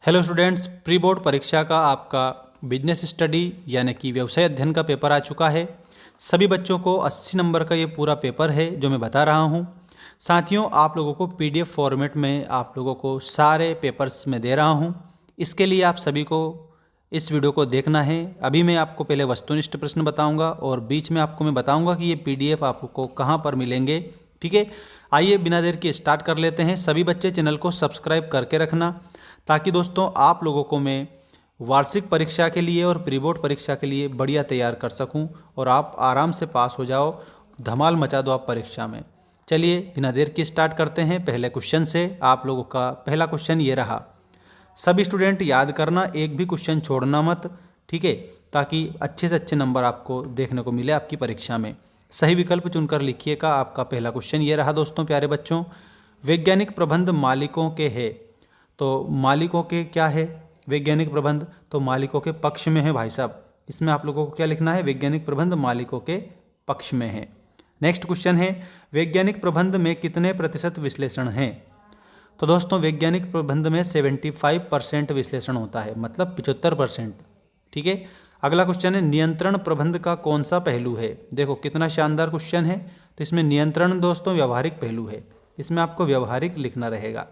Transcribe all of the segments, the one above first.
Hello students, pre board परीक्षा का आपका बिजनेस स्टडी यानी कि व्यवसाय अध्ययन का पेपर आ चुका है। सभी बच्चों को 80 नंबर का ये पूरा पेपर है जो मैं बता रहा हूँ। साथियों, आप लोगों को पीडीएफ फॉर्मेट में आप लोगों को सारे पेपर्स में दे रहा हूँ। इसके लिए आप सभी को इस वीडियो को देखना है। अभी मैं आपको पहले वस्तुनिष्ठ प्रश्न बताऊँगा और बीच में आपको मैं बताऊँगा कि ये पीडीएफ आपको कहाँ पर मिलेंगे। ठीक है, आइए बिना देर के स्टार्ट कर लेते हैं। सभी बच्चे चैनल को सब्सक्राइब करके रखना ताकि दोस्तों आप लोगों को मैं वार्षिक परीक्षा के लिए और प्री बोर्ड परीक्षा के लिए बढ़िया तैयार कर सकूं और आप आराम से पास हो जाओ, धमाल मचा दो आप परीक्षा में। चलिए बिना देर के स्टार्ट करते हैं पहले क्वेश्चन से। आप लोगों का पहला क्वेश्चन ये रहा। सभी स्टूडेंट याद करना, एक भी क्वेश्चन छोड़ना मत, ठीक है, ताकि अच्छे से अच्छे नंबर आपको देखने को मिले आपकी परीक्षा में। सही विकल्प चुनकर लिखिएगा। आपका पहला क्वेश्चन ये रहा दोस्तों प्यारे बच्चों। वैज्ञानिक प्रबंध मालिकों के है, तो मालिकों के क्या है वैज्ञानिक प्रबंध, तो मालिकों के पक्ष में है भाई साहब। इसमें आप लोगों को क्या लिखना है, वैज्ञानिक प्रबंध मालिकों के पक्ष में है। नेक्स्ट क्वेश्चन है, वैज्ञानिक प्रबंध में कितने प्रतिशत विश्लेषण हैं। तो दोस्तों वैज्ञानिक प्रबंध में 75% विश्लेषण होता है, मतलब 75%। ठीक है, अगला क्वेश्चन है, नियंत्रण प्रबंध का कौन सा पहलू है। देखो कितना शानदार क्वेश्चन है। तो इसमें नियंत्रण दोस्तों व्यवहारिक पहलू है, इसमें आपको व्यवहारिक लिखना रहेगा।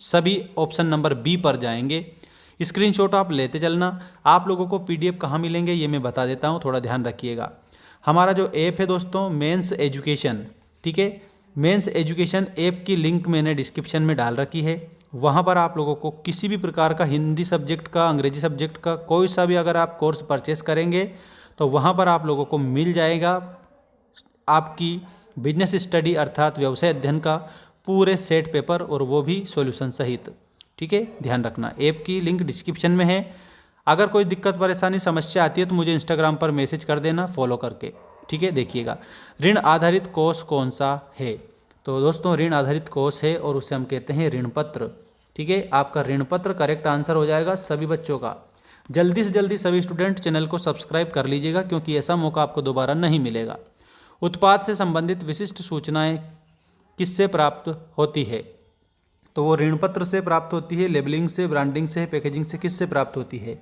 सभी ऑप्शन नंबर बी पर जाएंगे। स्क्रीनशॉट आप लेते चलना। आप लोगों को पीडीएफ कहाँ मिलेंगे ये मैं बता देता हूँ, थोड़ा ध्यान रखिएगा। हमारा जो ऐप है दोस्तों मेंस एजुकेशन, ठीक है, मेंस एजुकेशन ऐप की लिंक मैंने डिस्क्रिप्शन में डाल रखी है। वहाँ पर आप लोगों को किसी भी प्रकार का हिंदी सब्जेक्ट का, अंग्रेजी सब्जेक्ट का कोई सा भी अगर आप कोर्स परचेस करेंगे तो वहाँ पर आप लोगों को मिल जाएगा आपकी बिजनेस स्टडी अर्थात व्यवसाय अध्ययन का पूरे सेट पेपर, और वो भी सॉल्यूशन सहित। ठीक है, ध्यान रखना, ऐप की लिंक डिस्क्रिप्शन में है। अगर कोई दिक्कत परेशानी समस्या आती है तो मुझे इंस्टाग्राम पर मैसेज कर देना फॉलो करके। ठीक है, देखिएगा ऋण आधारित कोष कौन सा है। तो दोस्तों ऋण आधारित कोष है और उसे हम कहते हैं ऋण पत्र। ठीक है, आपका ऋण पत्र करेक्ट आंसर हो जाएगा सभी बच्चों का। जल्दी से जल्दी सभी स्टूडेंट चैनल को सब्सक्राइब कर लीजिएगा क्योंकि ऐसा मौका आपको दोबारा नहीं मिलेगा। उत्पाद से संबंधित विशिष्ट सूचनाएं किससे प्राप्त होती है। तो वो ऋण पत्र से प्राप्त होती है, लेबलिंग से, ब्रांडिंग से, पैकेजिंग से, किससे प्राप्त होती है।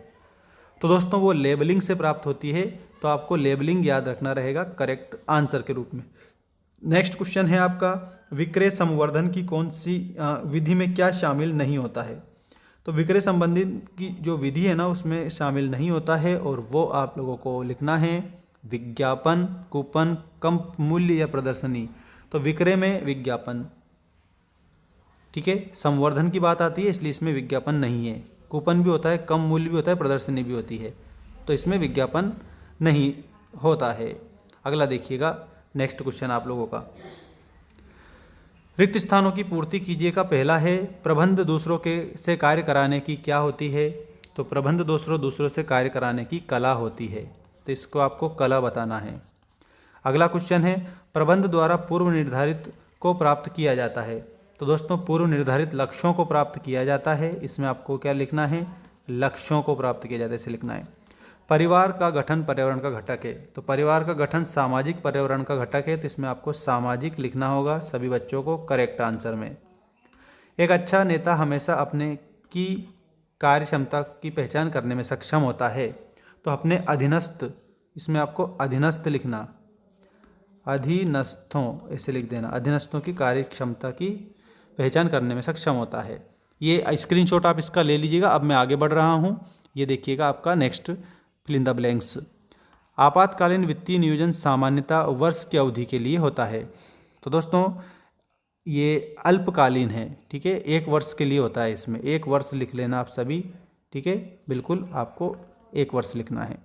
तो दोस्तों वो लेबलिंग से प्राप्त होती है, तो आपको लेबलिंग याद रखना रहेगा करेक्ट आंसर के रूप में। नेक्स्ट क्वेश्चन है आपका, विक्रय संवर्धन की कौन सी विधि में क्या शामिल नहीं होता है। तो विक्रय संबंधी की जो विधि है ना उसमें शामिल नहीं होता है, और वो आप लोगों को लिखना है विज्ञापन, कूपन, कम मूल्य या प्रदर्शनी। तो विक्रय में विज्ञापन, ठीक है, संवर्धन की बात आती है इसलिए इसमें विज्ञापन नहीं है। कूपन भी होता है, कम मूल्य भी होता है, प्रदर्शनी भी होती है, तो इसमें विज्ञापन नहीं होता है। अगला देखिएगा नेक्स्ट क्वेश्चन आप लोगों का, रिक्त स्थानों की पूर्ति कीजिए का पहला है, प्रबंध दूसरों के से कार्य कराने की क्या होती है। तो प्रबंध दूसरों से कार्य कराने की कला होती है, तो इसको आपको कला बताना है। अगला क्वेश्चन है, प्रबंध द्वारा पूर्व निर्धारित को प्राप्त किया जाता है। तो दोस्तों पूर्व निर्धारित लक्ष्यों को प्राप्त किया जाता है, इसमें आपको क्या लिखना है, लक्ष्यों को प्राप्त किया जाता है, इसे लिखना है। परिवार का गठन पर्यावरण का घटक है। तो परिवार का गठन सामाजिक पर्यावरण का घटक है, तो इसमें आपको सामाजिक लिखना होगा सभी बच्चों को करेक्ट आंसर में। एक अच्छा नेता हमेशा अपने की कार्य क्षमता की पहचान करने में सक्षम होता है। तो अपने अधीनस्थ, इसमें आपको अधीनस्थ लिखना, अधीनस्थों ऐसे लिख देना, अधीनस्थों की कार्य क्षमता की पहचान करने में सक्षम होता है। ये स्क्रीनशॉट आप इसका ले लीजिएगा। अब मैं आगे बढ़ रहा हूँ, ये देखिएगा आपका next fill in the blanks. आपातकालीन वित्तीय नियोजन सामान्यतः वर्ष की अवधि के लिए होता है। तो दोस्तों ये अल्पकालीन है, ठीक है, 1 वर्ष के लिए होता है, इसमें 1 वर्ष लिख लेना आप सभी। ठीक है, बिल्कुल आपको 1 वर्ष लिखना है।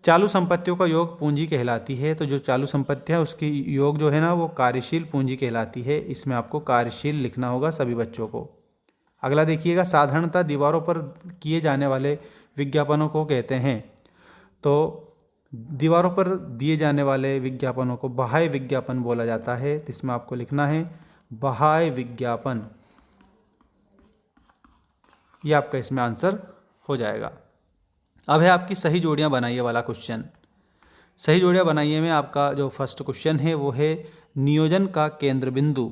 चालू संपत्तियों का योग पूंजी कहलाती है। तो जो चालू संपत्तियाँ उसकी योग जो है ना वो कार्यशील पूंजी कहलाती है, इसमें आपको कार्यशील लिखना होगा सभी बच्चों को। अगला देखिएगा, साधारणतः दीवारों पर किए जाने वाले विज्ञापनों को कहते हैं। तो दीवारों पर दिए जाने वाले विज्ञापनों को बाह्य विज्ञापन बोला जाता है, तो इसमें आपको लिखना है बाह्य विज्ञापन। ये आपका इसमें आंसर हो जाएगा। अब है आपकी सही जोड़ियां बनाइए वाला क्वेश्चन। सही जोड़ियां बनाइए में आपका जो फर्स्ट क्वेश्चन है वो है नियोजन का केंद्र बिंदु।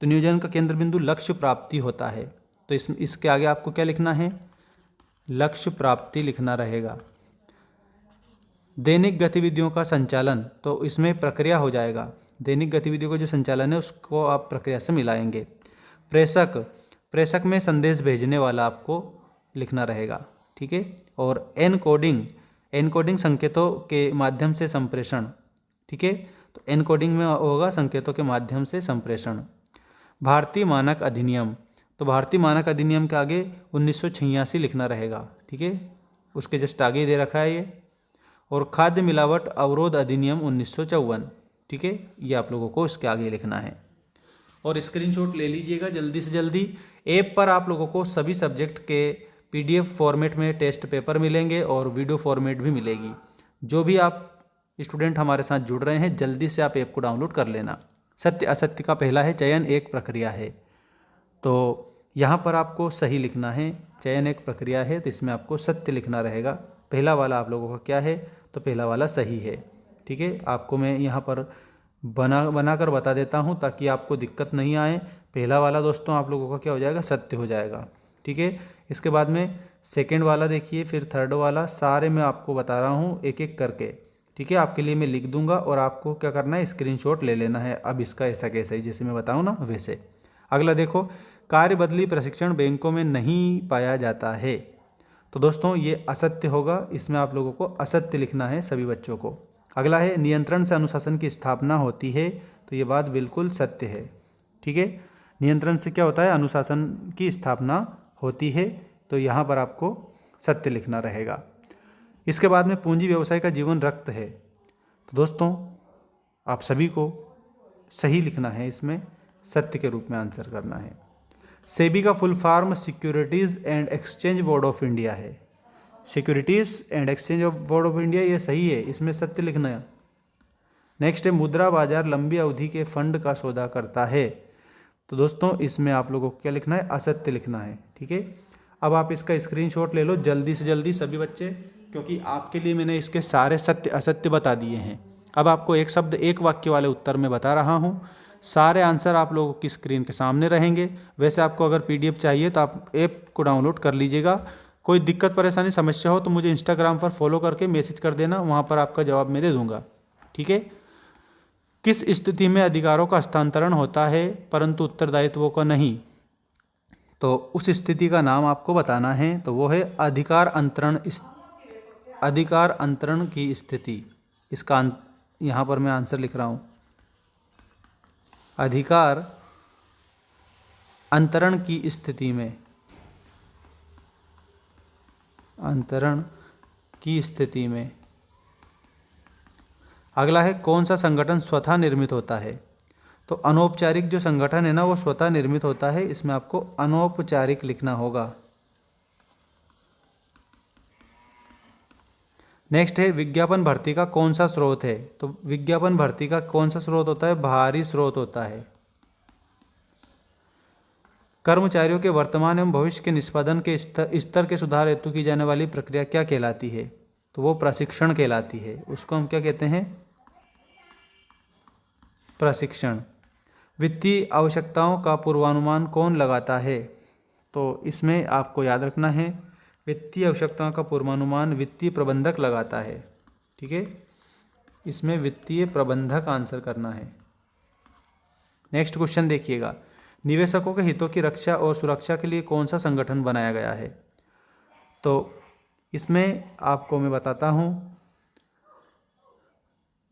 तो नियोजन का केंद्र बिंदु लक्ष्य प्राप्ति होता है, तो इसके आगे आपको क्या लिखना है, लक्ष्य प्राप्ति लिखना रहेगा। दैनिक गतिविधियों का संचालन, तो इसमें प्रक्रिया हो जाएगा। दैनिक गतिविधियों का जो संचालन है उसको आप प्रक्रिया से मिलाएंगे। प्रेषक, प्रेषक में संदेश भेजने वाला आपको लिखना रहेगा, ठीक है। और एनकोडिंग, एनकोडिंग संकेतों के माध्यम से संप्रेषण, ठीक है। तो एनकोडिंग में होगा संकेतों के माध्यम से संप्रेषण। भारतीय मानक अधिनियम, तो भारतीय मानक अधिनियम के आगे 1986 लिखना रहेगा, ठीक है। उसके जस्ट आगे ही दे रखा है ये। और खाद्य मिलावट अवरोध अधिनियम 1954, ठीक है, ये आप लोगों को इसके आगे लिखना है। और स्क्रीनशॉट ले लीजिएगा जल्दी से जल्दी। ऐप पर आप लोगों को सभी सब्जेक्ट के PDF फॉर्मेट में टेस्ट पेपर मिलेंगे और वीडियो फॉर्मेट भी मिलेगी। जो भी आप स्टूडेंट हमारे साथ जुड़ रहे हैं, जल्दी से आप ऐप को डाउनलोड कर लेना। सत्य असत्य का पहला है चयन एक प्रक्रिया है, तो यहाँ पर आपको सही लिखना है। चयन एक प्रक्रिया है तो इसमें आपको सत्य लिखना रहेगा। पहला वाला आप लोगों का क्या है, तो पहला वाला सही है, ठीक है। आपको मैं यहाँ पर बना कर बता देता हूँ ताकि आपको दिक्कत नहीं आए। पहला वाला दोस्तों आप लोगों का क्या हो जाएगा, सत्य हो जाएगा, ठीक है। इसके बाद में सेकंड वाला देखिए, फिर थर्ड वाला, सारे मैं आपको बता रहा हूँ एक एक करके, ठीक है। आपके लिए मैं लिख दूंगा और आपको क्या करना है, स्क्रीनशॉट ले लेना है। अब इसका ऐसा कैसा ही जैसे मैं बताऊँ ना वैसे। अगला देखो, कार्य बदली प्रशिक्षण बैंकों में नहीं पाया जाता है, तो दोस्तों ये असत्य होगा। इसमें आप लोगों को असत्य लिखना है सभी बच्चों को। अगला है नियंत्रण से अनुशासन की स्थापना होती है, तो ये बात बिल्कुल सत्य है, ठीक है। नियंत्रण से क्या होता है, अनुशासन की स्थापना होती है, तो यहाँ पर आपको सत्य लिखना रहेगा। इसके बाद में पूंजी व्यवसाय का जीवन रक्त है, तो दोस्तों आप सभी को सही लिखना है, इसमें सत्य के रूप में आंसर करना है। सेबी का full form securities and exchange board of India है। Securities and exchange board of India, ये सही है, इसमें सत्य लिखना है। नेक्स्ट है मुद्रा बाजार लंबी अवधि के फंड का सौदा करता है, तो दोस्तों इसमें आप लोगों को क्या लिखना है, असत्य लिखना है, ठीक है। अब आप इसका स्क्रीनशॉट ले लो जल्दी से जल्दी सभी बच्चे, क्योंकि आपके लिए मैंने इसके सारे सत्य असत्य बता दिए हैं। अब आपको एक शब्द एक वाक्य वाले उत्तर में बता रहा हूँ। सारे आंसर आप लोगों की स्क्रीन के सामने रहेंगे। वैसे आपको अगर PDF चाहिए तो आप ऐप को डाउनलोड कर लीजिएगा। कोई दिक्कत परेशानी समस्या हो तो मुझे इंस्टाग्राम पर फॉलो करके मैसेज कर देना, वहाँ पर आपका जवाब मैं दे दूँगा, ठीक है। किस स्थिति में अधिकारों का हस्तांतरण होता है परंतु उत्तरदायित्वों का नहीं, तो उस स्थिति का नाम आपको बताना है, तो वो है अधिकार अंतरण की स्थिति। इसका यहाँ पर मैं आंसर लिख रहा हूँ, अधिकार अंतरण की स्थिति में, अंतरण की स्थिति में। अगला है कौन सा संगठन स्वतः निर्मित होता है, तो अनौपचारिक जो संगठन है ना वो स्वतः निर्मित होता है, इसमें आपको अनौपचारिक लिखना होगा। नेक्स्ट है विज्ञापन भर्ती का कौन सा स्रोत है, तो विज्ञापन भर्ती का कौन सा स्रोत होता है, बाहरी स्रोत होता है। कर्मचारियों के वर्तमान एवं भविष्य के निष्पादन के स्तर के सुधार हेतु की जाने वाली प्रक्रिया क्या कहलाती है, तो वो प्रशिक्षण कहलाती है। उसको हम क्या कहते हैं, प्रशिक्षण। वित्तीय आवश्यकताओं का पूर्वानुमान कौन लगाता है, तो इसमें आपको याद रखना है वित्तीय आवश्यकताओं का पूर्वानुमान वित्तीय प्रबंधक लगाता है, ठीक है। इसमें वित्तीय प्रबंधक आंसर करना है। नेक्स्ट क्वेश्चन देखिएगा, निवेशकों के हितों की रक्षा और सुरक्षा के लिए कौन सा संगठन बनाया गया है, तो इसमें आपको मैं बताता हूँ।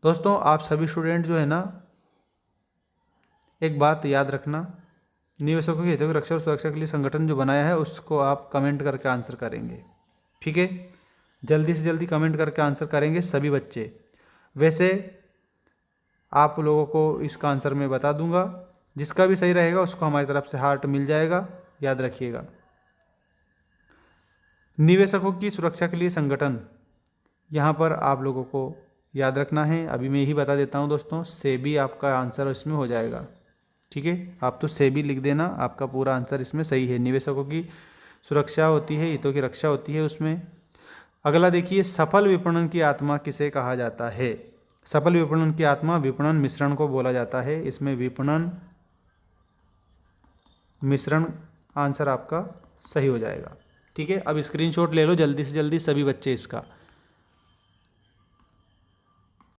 दोस्तों आप सभी स्टूडेंट जो है ना, एक बात याद रखना, निवेशकों के हितों की रक्षा और सुरक्षा के लिए संगठन जो बनाया है उसको आप कमेंट करके आंसर करेंगे, ठीक है। जल्दी से जल्दी कमेंट करके आंसर करेंगे सभी बच्चे। वैसे आप लोगों को इसका आंसर मैं बता दूंगा, जिसका भी सही रहेगा उसको हमारी तरफ से हार्ट मिल जाएगा, याद रखिएगा। निवेशकों की सुरक्षा के लिए संगठन, यहाँ पर आप लोगों को याद रखना है, अभी मैं यही बता देता हूँ दोस्तों, सेबी आपका आंसर इसमें हो जाएगा, ठीक है। आप तो सेबी लिख देना, आपका पूरा आंसर इसमें सही है। निवेशकों की सुरक्षा होती है, हितों की रक्षा होती है उसमें। अगला देखिए, सफल विपणन की आत्मा किसे कहा जाता है, सफल विपणन की आत्मा विपणन मिश्रण को बोला जाता है। इसमें विपणन मिश्रण आंसर आपका सही हो जाएगा, ठीक है, अब स्क्रीनशॉट ले लो जल्दी से जल्दी सभी बच्चे इसका।